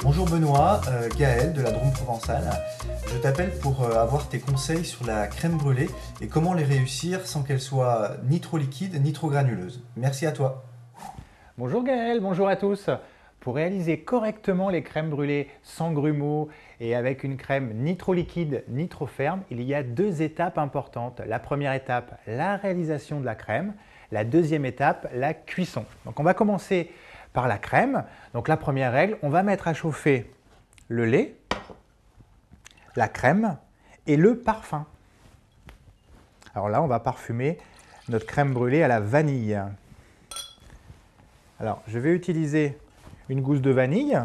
Bonjour Benoît, Gaël de la Drôme provençale. Je t'appelle pour avoir tes conseils sur la crème brûlée et comment les réussir sans qu'elle soit ni trop liquide ni trop granuleuse. Merci à toi. Bonjour Gaël, bonjour à tous. Pour réaliser correctement les crèmes brûlées sans grumeaux et avec une crème ni trop liquide ni trop ferme, il y a deux étapes importantes. La première étape, la réalisation de la crème. La deuxième étape, la cuisson. Donc on va commencer par la crème. Donc la première règle, on va mettre à chauffer le lait, la crème et le parfum. Alors là, on va parfumer notre crème brûlée à la vanille. Alors, je vais utiliser une gousse de vanille.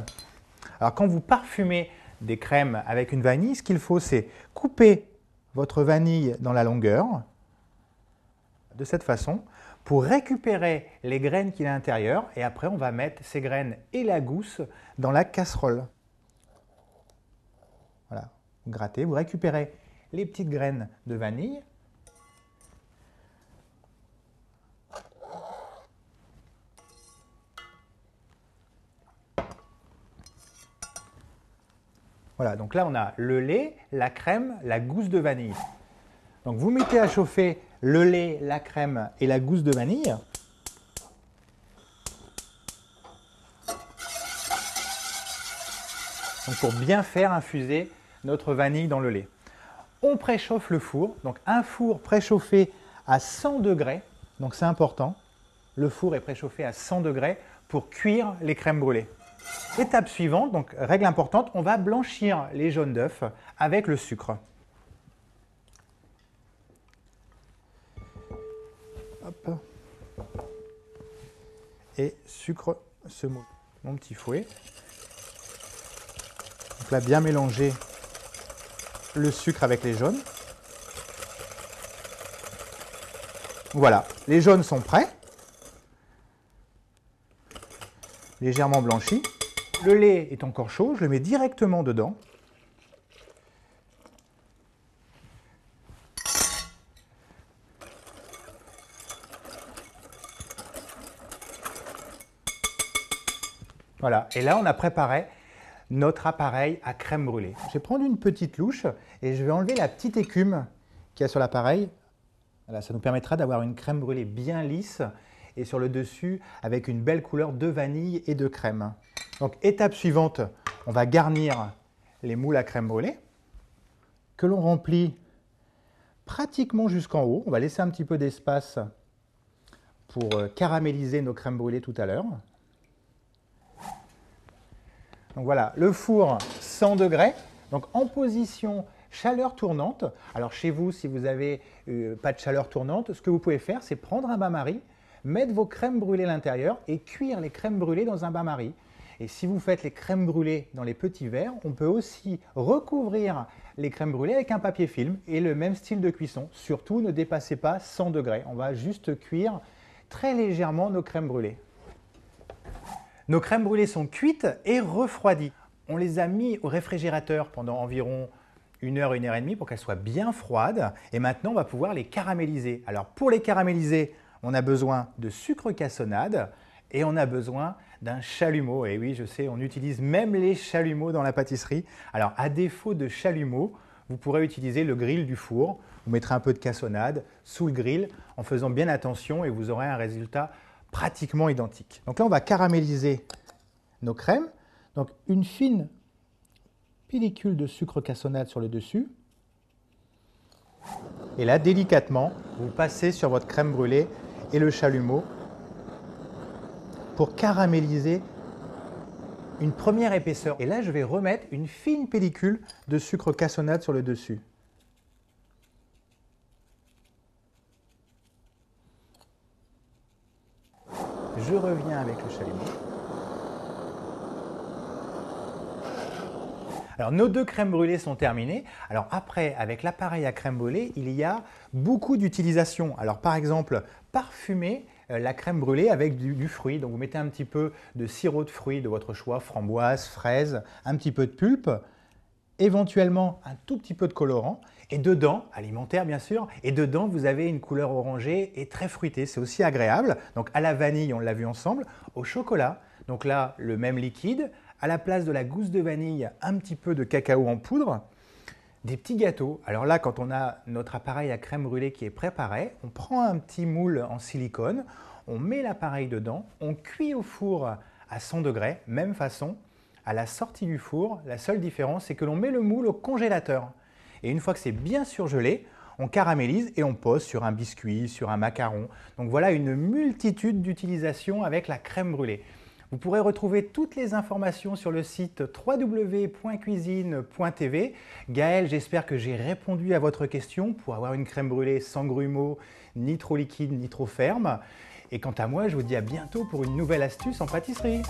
Alors, quand vous parfumez des crèmes avec une vanille, ce qu'il faut, c'est couper votre vanille dans la longueur, de cette façon, pour récupérer les graines qu'il y a à l'intérieur. Et après, on va mettre ces graines et la gousse dans la casserole. Voilà, vous grattez, vous récupérez les petites graines de vanille. Voilà, donc là on a le lait, la crème, la gousse de vanille. Donc vous mettez à chauffer le lait, la crème et la gousse de vanille. Donc pour bien faire infuser notre vanille dans le lait. On préchauffe le four, donc un four préchauffé à 100 degrés, donc c'est important. Le four est préchauffé à 100 degrés pour cuire les crèmes brûlées. Étape suivante, donc règle importante, on va blanchir les jaunes d'œufs avec le sucre. Hop. Et sucre semoule. Mon petit fouet. Donc là, bien mélanger le sucre avec les jaunes. Voilà, les jaunes sont prêts. Légèrement blanchi. Le lait est encore chaud, je le mets directement dedans. Voilà, et là on a préparé notre appareil à crème brûlée. Je vais prendre une petite louche et je vais enlever la petite écume qu'il y a sur l'appareil. Voilà, ça nous permettra d'avoir une crème brûlée bien lisse et sur le dessus avec une belle couleur de vanille et de crème. Donc étape suivante, on va garnir les moules à crème brûlée que l'on remplit pratiquement jusqu'en haut. On va laisser un petit peu d'espace pour caraméliser nos crèmes brûlées tout à l'heure. Donc voilà, le four 100 degrés, donc en position chaleur tournante. Alors chez vous, si vous n'avez pas de chaleur tournante, ce que vous pouvez faire, c'est prendre un bain-marie, mettre vos crèmes brûlées à l'intérieur et cuire les crèmes brûlées dans un bain-marie. Et si vous faites les crèmes brûlées dans les petits verres, on peut aussi recouvrir les crèmes brûlées avec un papier film et le même style de cuisson. Surtout, ne dépassez pas 100 degrés. On va juste cuire très légèrement nos crèmes brûlées. Nos crèmes brûlées sont cuites et refroidies. On les a mis au réfrigérateur pendant environ 1 heure et demie pour qu'elles soient bien froides. Et maintenant, on va pouvoir les caraméliser. Alors pour les caraméliser, on a besoin de sucre cassonade et on a besoin d'un chalumeau. Et oui, je sais, on utilise même les chalumeaux dans la pâtisserie. Alors à défaut de chalumeau, vous pourrez utiliser le grill du four. Vous mettrez un peu de cassonade sous le grill en faisant bien attention et vous aurez un résultat pratiquement identique. Donc là, on va caraméliser nos crèmes. Donc une fine pellicule de sucre cassonade sur le dessus. Et là, délicatement, vous passez sur votre crème brûlée et le chalumeau pour caraméliser une première épaisseur. Et là, je vais remettre une fine pellicule de sucre cassonade sur le dessus. Je reviens avec le chalumeau. Alors, nos deux crèmes brûlées sont terminées. Alors après, avec l'appareil à crème brûlée, il y a beaucoup d'utilisations. Alors par exemple, parfumer la crème brûlée avec du fruit. Donc vous mettez un petit peu de sirop de fruits de votre choix, framboise, fraise, un petit peu de pulpe, éventuellement un tout petit peu de colorant. Et dedans, alimentaire bien sûr, et dedans vous avez une couleur orangée et très fruitée. C'est aussi agréable. Donc à la vanille, on l'a vu ensemble, au chocolat. Donc là, le même liquide à la place de la gousse de vanille, un petit peu de cacao en poudre, des petits gâteaux. Alors là, quand on a notre appareil à crème brûlée qui est préparé, on prend un petit moule en silicone, on met l'appareil dedans, on cuit au four à 100 degrés, même façon. À la sortie du four, la seule différence, c'est que l'on met le moule au congélateur. Et une fois que c'est bien surgelé, on caramélise et on pose sur un biscuit, sur un macaron. Donc voilà une multitude d'utilisations avec la crème brûlée. Vous pourrez retrouver toutes les informations sur le site www.cuisine.tv. Gaël, j'espère que j'ai répondu à votre question pour avoir une crème brûlée sans grumeaux, ni trop liquide, ni trop ferme. Et quant à moi, je vous dis à bientôt pour une nouvelle astuce en pâtisserie.